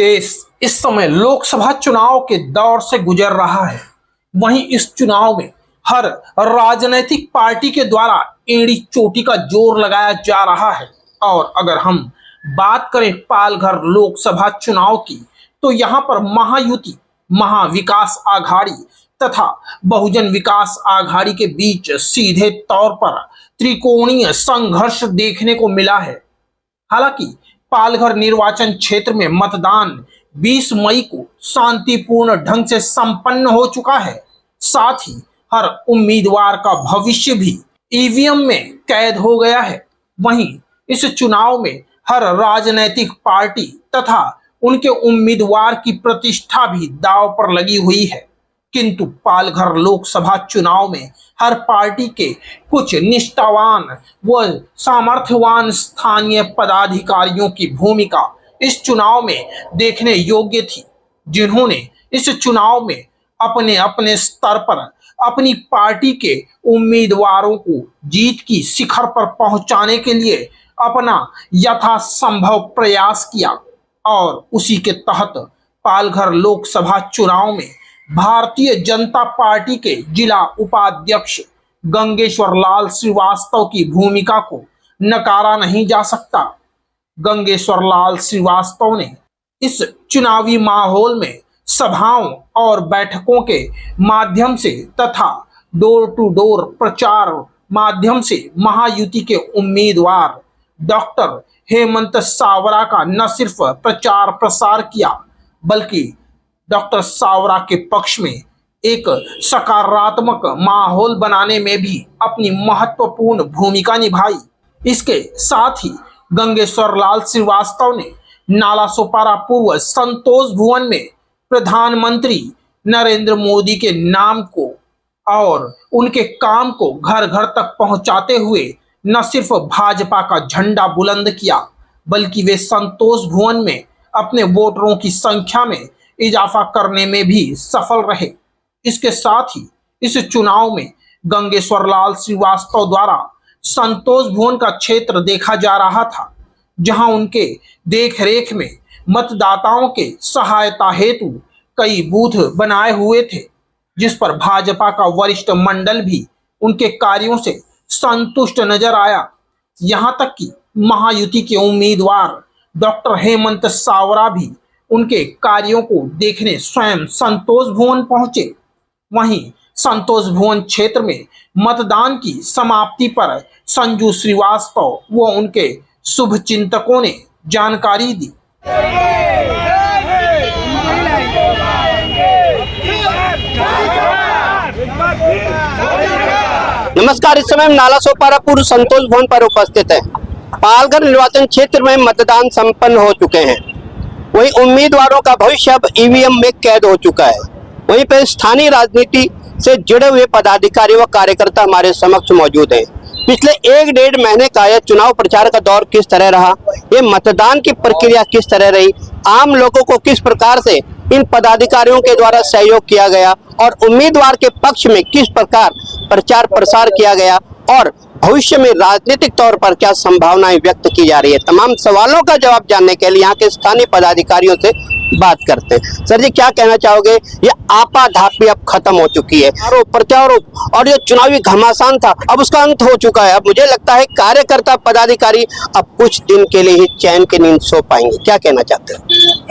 देश इस समय लोकसभा चुनाव के दौर से गुजर रहा है। वहीं इस चुनाव में हर राजनीतिक पार्टी के द्वारा एड़ी चोटी का जोर लगाया जा रहा है। और अगर हम बात करें पालघर लोकसभा चुनाव की, तो यहां पर महायुति, महाविकास आघाड़ी तथा बहुजन विकास आघाड़ी के बीच सीधे तौर पर त्रिकोणीय संघर्ष देखने को मिला है। हालांकि पालघर निर्वाचन क्षेत्र में मतदान 20 मई को शांतिपूर्ण ढंग से संपन्न हो चुका है। साथ ही हर उम्मीदवार का भविष्य भी ईवीएम में कैद हो गया है। वहीं इस चुनाव में हर राजनीतिक पार्टी तथा उनके उम्मीदवार की प्रतिष्ठा भी दांव पर लगी हुई है। किंतु पालघर लोकसभा चुनाव में हर पार्टी के कुछ निष्ठावान व सामर्थ्यवान स्थानीय पदाधिकारियों की भूमिका इस चुनाव में देखने योग्य थी, जिन्होंने इस चुनाव में अपने अपने स्तर पर अपनी पार्टी के उम्मीदवारों को जीत की शिखर पर पहुंचाने के लिए अपना यथासंभव प्रयास किया। और उसी के तहत पालघर लोकसभा चुनाव में भारतीय जनता पार्टी के जिला उपाध्यक्ष गंगेश्वर लाल श्रीवास्तव की भूमिका को नकारा नहीं जा सकता। गंगेश्वर लाल श्रीवास्तव ने इस चुनावी माहौल में सभाओं और बैठकों के माध्यम से तथा डोर टू डोर प्रचार माध्यम से महायुति के उम्मीदवार डॉक्टर हेमंत सावरा का न सिर्फ प्रचार प्रसार किया, बल्कि डॉक्टर सावरा के पक्ष में एक सकारात्मक माहौल बनाने में भी अपनी महत्वपूर्ण भूमिका निभाई। इसके साथ ही गंगेश्वर लाल श्रीवास्तव ने नालासोपारा पूर्व संतोष भवन में प्रधानमंत्री नरेंद्र मोदी के नाम को और उनके काम को घर घर तक पहुंचाते हुए न सिर्फ भाजपा का झंडा बुलंद किया, बल्कि वे संतोष भवन में अपने वोटरों की संख्या में इजाफा करने में भी सफल रहे। इसके साथ ही इस चुनाव में गंगेश्वर लाल श्रीवास्तव द्वारा संतोष भवन का क्षेत्र देखा जा रहा था, जहां उनके देखरेख में मतदाताओं के सहायता हेतु कई बूथ बनाए हुए थे, जिस पर भाजपा का वरिष्ठ मंडल भी उनके कार्यों से संतुष्ट नजर आया। यहां तक कि महायुति के उम्मीदवार डॉक्टर हेमंत सावरा भी उनके कार्यों को देखने स्वयं संतोष भवन पहुंचे। वहीं संतोष भवन क्षेत्र में मतदान की समाप्ति पर संजू श्रीवास्तव व उनके शुभ चिंतकों ने जानकारी दी। नमस्कार, इस समय हम नालासोपारा पूर्व संतोष भवन पर उपस्थित हैं। पालघर निर्वाचन क्षेत्र में मतदान संपन्न हो चुके हैं। वहीं उम्मीदवारों का भविष्य अब ईवीएम में कैद हो चुका है। वहीं पर स्थानीय राजनीति से जुड़े हुए पदाधिकारी व कार्यकर्ता हमारे समक्ष मौजूद हैं। पिछले 1-1.5 महीने का यह चुनाव प्रचार का दौर किस तरह रहा, ये मतदान की प्रक्रिया किस तरह रही, आम लोगों को किस प्रकार से इन पदाधिकारियों के द्वारा सहयोग किया गया और उम्मीदवार के पक्ष में किस प्रकार प्रचार प्रसार किया गया और भविष्य में राजनीतिक तौर पर क्या संभावनाएं व्यक्त की जा रही है, तमाम सवालों का जवाब जानने के लिए यहाँ के स्थानीय पदाधिकारियों से बात करते हैं। सर जी, क्या कहना चाहोगे? ये आपाधापी अब खत्म हो चुकी है, आरोप प्रत्यारोप और ये चुनावी घमासान था, अब उसका अंत हो चुका है। अब मुझे लगता है कार्यकर्ता पदाधिकारी अब कुछ दिन के लिए ही चैन की नींद सो पाएंगे। क्या कहना चाहते हैं?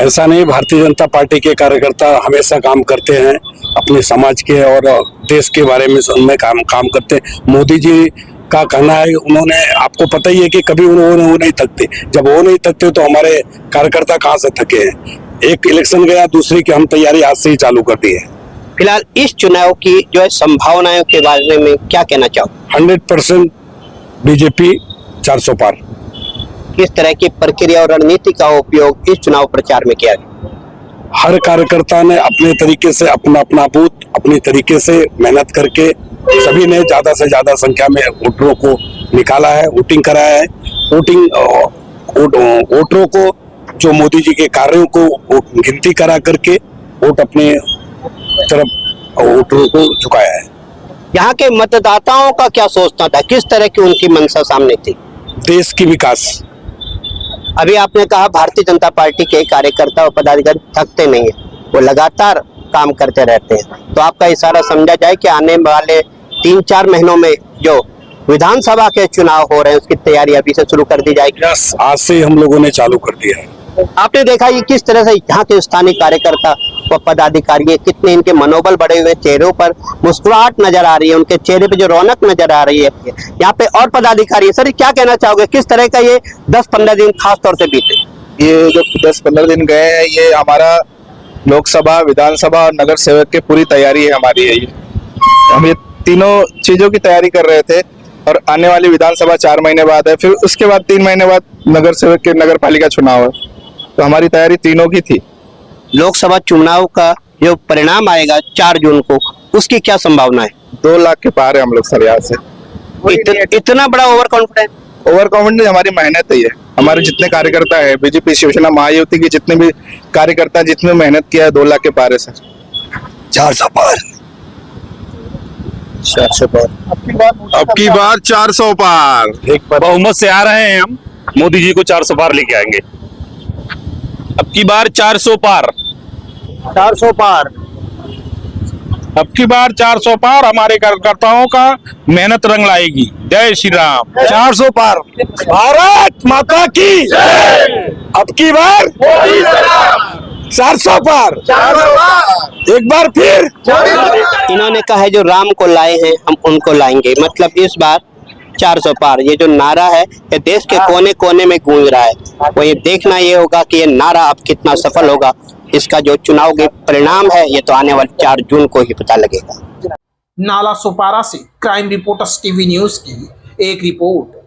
ऐसा नहीं, भारतीय जनता पार्टी के कार्यकर्ता हमेशा काम करते हैं, अपने समाज के और देश के बारे में उनमें काम करते हैं। मोदी जी का कहना है, उन्होंने, आपको पता ही है कि कभी उन्होंने वो नहीं थकते। जब वो नहीं थकते तो हमारे कार्यकर्ता कहाँ से थके हैं। एक इलेक्शन गया, दूसरी की हम तैयारी आज से ही चालू कर दी है। फिलहाल इस चुनाव की जो है संभावनाओं के बारे में क्या कहना चाहो? 100% बीजेपी 400 पार। किस तरह की प्रक्रिया और रणनीति का उपयोग इस चुनाव प्रचार में किया गया? हर कार्यकर्ता ने अपने तरीके से अपना बूथ अपनी तरीके से मेहनत करके सभी ने ज्यादा से ज्यादा संख्या में वोटरों को निकाला है, वोटिंग कराया है। वोटरों को जो मोदी जी के कार्यों को गिनती करा करके वोट अपने तरफ वोटरों को झुकाया है। यहाँ के मतदाताओं का क्या सोचना था, किस तरह की उनकी मंशा सामने थी? देश की विकास, अभी आपने कहा भारतीय जनता पार्टी के कार्यकर्ता और पदाधिकारी थकते नहीं है, वो लगातार काम करते रहते हैं। तो आपका इशारा समझा जाए कि आने वाले 3-4 महीनों में जो विधानसभा के चुनाव हो रहे हैं उसकी तैयारी अभी से शुरू कर दी जाएगी। यस, आज से ही हम लोगों ने चालू कर दिया है। आपने देखा ये किस तरह से यहाँ के स्थानीय कार्यकर्ता व पदाधिकारी कितने इनके मनोबल बढ़े हुए, चेहरों पर मुस्कुराहट नजर आ रही है, उनके चेहरे पे जो रौनक नजर आ रही है। यहाँ पे और पदाधिकारी है। सर क्या कहना चाहोगे, किस तरह का ये 10-15 दिन खास तौर से बीते? ये जो 10-15 दिन गए हैं, ये हमारा लोकसभा, विधानसभा और नगर सेवक की पूरी तैयारी है हमारी है। हम ये तीनों चीजों की तैयारी कर रहे थे और आने वाली विधानसभा 4 महीने बाद है, फिर उसके बाद 3 महीने बाद नगर सेवक के नगर पालिका चुनाव है, तो हमारी तैयारी तीनों की थी। लोकसभा चुनाव का जो परिणाम आएगा 4 जून को, उसकी क्या संभावना है? 2 लाख के पार है हम लोग सर यहाँ से। इतना बड़ा ओवर कॉन्फिडेंस हमारी मेहनत ही है। हमारे जितने कार्यकर्ता है, बीजेपी शिवसेना महायुति के जितने भी कार्यकर्ता जितने मेहनत किया है, 2 लाख के पार है सर। 400 पार। 400 पार। अब की बार 400 पार। एक बार बहुमत से आ रहे हैं हम, मोदी जी को 400 पार लेके आएंगे। अब की बार 400 पार। 400 पार। अब की बार 400 पार। हमारे कार्यकर्ताओं का मेहनत रंग लाएगी। जय श्री राम। 400 पार। भारत माता की अब की बार 400 पार। एक बार फिर इन्होंने कहा है जो राम को लाए हैं हम उनको लाएंगे, मतलब इस बार 400 पार। ये जो नारा है ये देश के कोने कोने में गूंज रहा है। वो ये देखना ये होगा कि ये नारा अब कितना सफल होगा। इसका जो चुनाव के परिणाम है ये तो आने वाले 4 जून को ही पता लगेगा। नाला सोपारा से क्राइम रिपोर्टर्स टीवी न्यूज की एक रिपोर्ट।